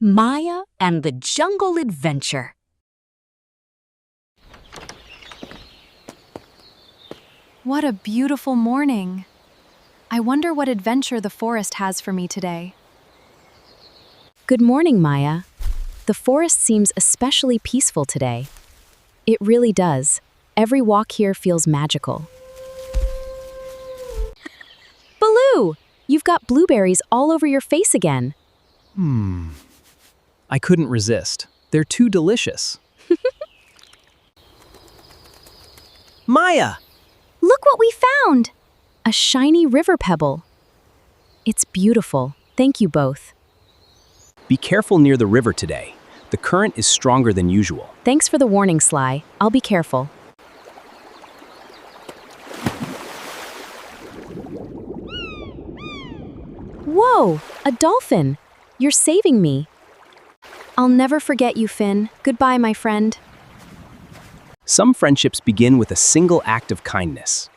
Maya and the Jungle Adventure. What a beautiful morning. I wonder what adventure the forest has for me today. Good morning, Maya. The forest seems especially peaceful today. It really does. Every walk here feels magical. Baloo! You've got blueberries all over your face again. I couldn't resist. They're too delicious. Maya! Look what we found! A shiny river pebble. It's beautiful. Thank you both. Be careful near the river today. The current is stronger than usual. Thanks for the warning, Sly. I'll be careful. Whoa! A dolphin! You're saving me. I'll never forget you, Finn. Goodbye, my friend. Some friendships begin with a single act of kindness.